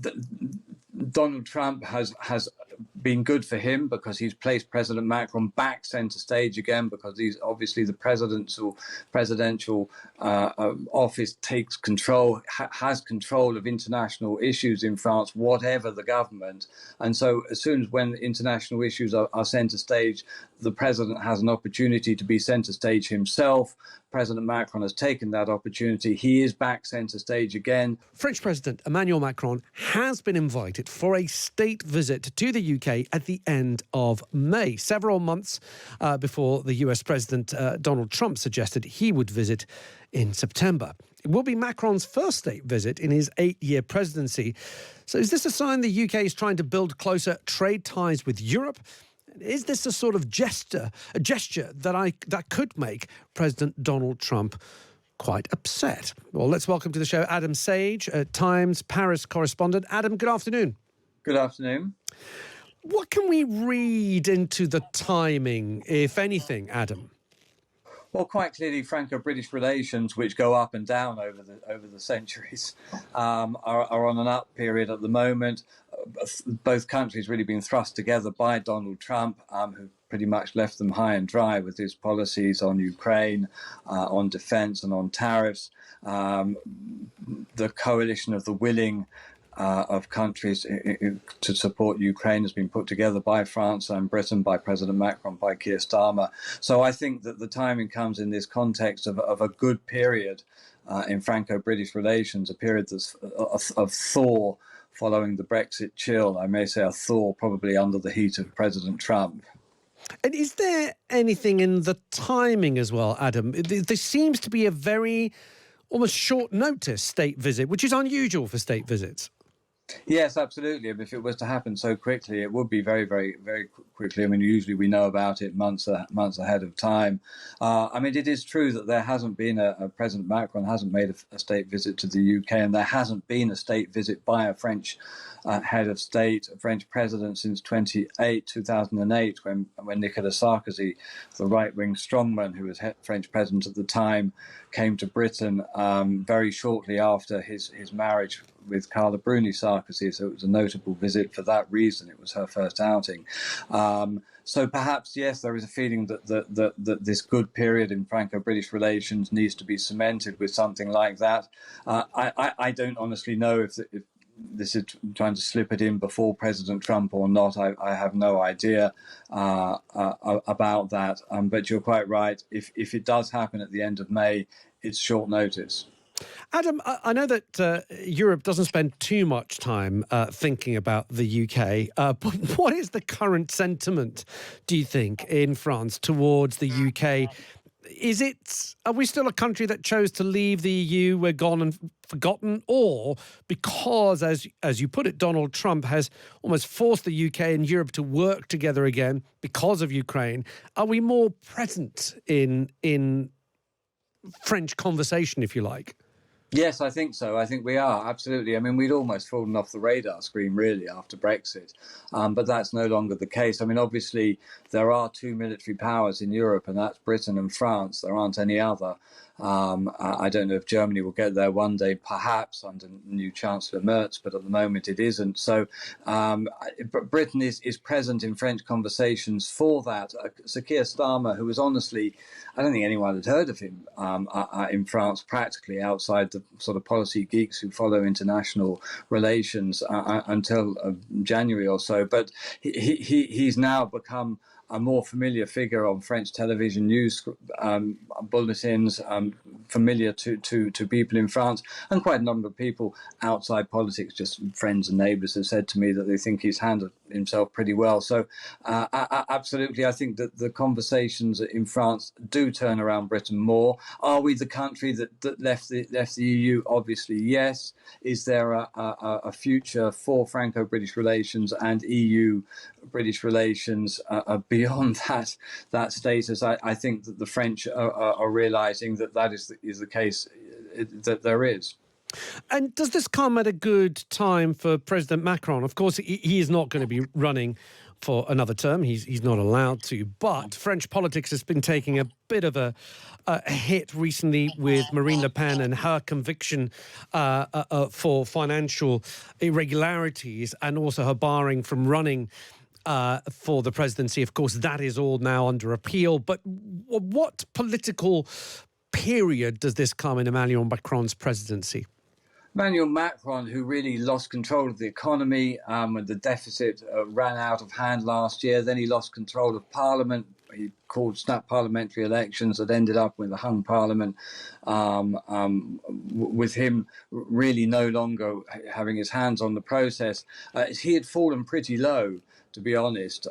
th- Donald Trump has been good for him because he's placed President Macron back centre stage again, because he's obviously the presidential office takes control, has control of international issues in France, whatever the government. And so as soon as when international issues are centre stage, the president has an opportunity to be centre stage himself. President Macron has taken that opportunity. He is back centre stage again. French President Emmanuel Macron has been invited for a state visit to the UK at the end of May, several months before the US President Donald Trump suggested he would visit in September. It will be Macron's first state visit in his 8-year presidency. So is this a sign the UK is trying to build closer trade ties with Europe? Is this a sort of gesture that could make President Donald Trump quite upset? Well, let's welcome to the show Adam Sage, Times Paris correspondent. Adam, good afternoon. Good afternoon. What can we read into the timing, if anything, Adam? Well, quite clearly, Franco-British relations, which go up and down over the centuries, are on an up period at the moment. Both countries really been thrust together by Donald Trump, who pretty much left them high and dry with his policies on Ukraine, on defence and on tariffs. The coalition of the willing of countries to support Ukraine has been put together by France and Britain, by President Macron, by Keir Starmer. So I think that the timing comes in this context of a good period in Franco-British relations, a period that's of thaw following the Brexit chill. I may say a thaw probably under the heat of President Trump. And is there anything in the timing as well, Adam? There seems to be a very almost short notice state visit, which is unusual for state visits. Yes, absolutely. If it was to happen so quickly, it would be very, very, very quickly. I mean, usually we know about it months ahead of time. I mean, it is true that there hasn't been President Macron hasn't made a state visit to the UK, and there hasn't been a state visit by a French head of state, a French president, since 2008, when Nicolas Sarkozy, the right-wing strongman who was French president at the time, came to Britain very shortly after his marriage with Carla Bruni Sarkozy. So it was a notable visit for that reason. It was her first outing. So perhaps, yes, there is a feeling that this good period in Franco-British relations needs to be cemented with something like that. I don't honestly know if this is trying to slip it in before President Trump or not. I have no idea about that. But you're quite right. If it does happen at the end of May, it's short notice. Adam, I know that Europe doesn't spend too much time thinking about the UK, but what is the current sentiment, do you think, in France towards the UK? Are we still a country that chose to leave the EU, we're gone and forgotten, or because, as you put it, Donald Trump has almost forced the UK and Europe to work together again because of Ukraine, are we more present in French conversation, if you like? Yes, I think so. I think we are, absolutely. I mean, we'd almost fallen off the radar screen, really, after Brexit. But that's no longer the case. I mean, obviously, there are two military powers in Europe, and that's Britain and France. There aren't any other. I don't know if Germany will get there one day, perhaps, under new Chancellor Merz, but at the moment it isn't. So Britain is present in French conversations for that. Sir Keir Starmer, who was honestly, I don't think anyone had heard of him in France, practically outside the sort of policy geeks who follow international relations until January or so. But he's now become a more familiar figure on French television news bulletins, familiar to people in France, and quite a number of people outside politics, just friends and neighbours, have said to me that they think he's handled himself pretty well. So absolutely, I think that the conversations in France do turn around Britain more. Are we the country that left the EU? Obviously, yes. Is there a future for Franco-British relations and EU-British relations beyond that status? I think that the French are realising that is the case, that there is. And does this come at a good time for President Macron? Of course, he is not going to be running for another term. He's not allowed to. But French politics has been taking a bit of a hit recently with Marine Le Pen and her conviction for financial irregularities, and also her barring from running for the presidency. Of course, that is all now under appeal. But what political period does this come in Emmanuel Macron's presidency? Emmanuel Macron, who really lost control of the economy when the deficit ran out of hand last year. Then he lost control of Parliament. He called snap parliamentary elections that ended up with a hung Parliament, with him really no longer having his hands on the process. He had fallen pretty low, to be honest,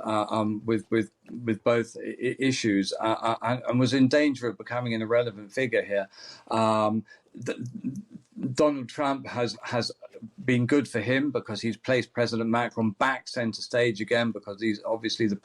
with both issues, and was in danger of becoming an irrelevant figure here. Donald Trump has been good for him because he's placed President Macron back centre stage again, because he's obviously the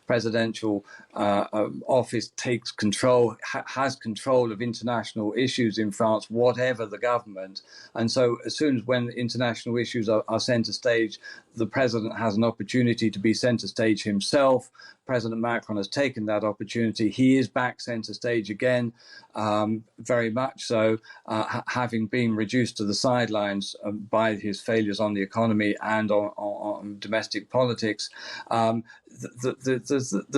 presidential office takes control, has control of international issues in France, whatever the government. And so as soon as when international issues are centre stage, the president has an opportunity to be centre stage himself. President Macron has taken that opportunity. He is back centre stage again, very much so, having been reduced to the sidelines by his failures on the economy and on domestic politics. The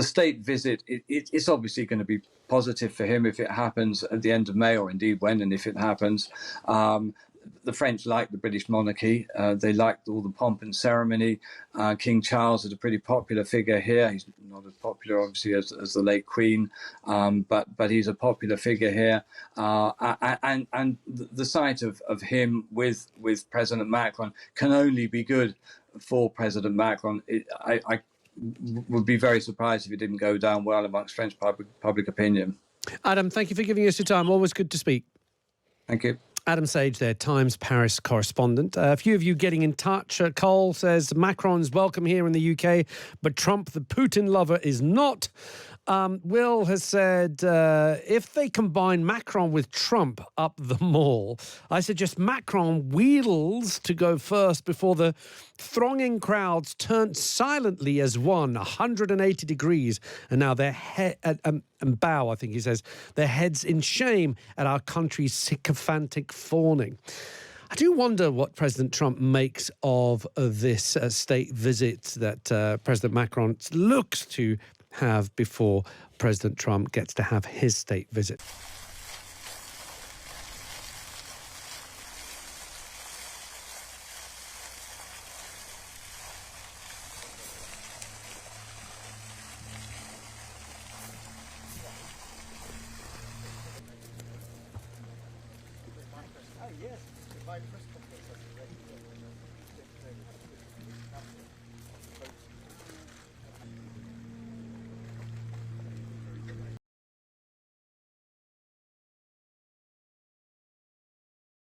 state visit, it's obviously going to be positive for him if it happens at the end of May, or indeed when and if it happens. The French like the British monarchy. They liked all the pomp and ceremony. King Charles is a pretty popular figure here. He's not as popular, obviously, as the late Queen, but he's a popular figure here. And the sight of him with President Macron can only be good for President Macron. I would be very surprised if it didn't go down well amongst French public opinion. Adam, thank you for giving us your time. Always good to speak. Thank you. Adam Sage, their Times Paris correspondent. A few of you getting in touch. Cole says Macron's welcome here in the UK, but Trump, the Putin lover, is not. Will has said, if they combine Macron with Trump up the mall, I suggest Macron wheels to go first before the thronging crowds turn silently as one, 180 degrees, and now their head and bow, I think he says, their heads in shame at our country's sycophantic fawning. I do wonder what President Trump makes of this state visit that President Macron looks to have before President Trump gets to have his state visit.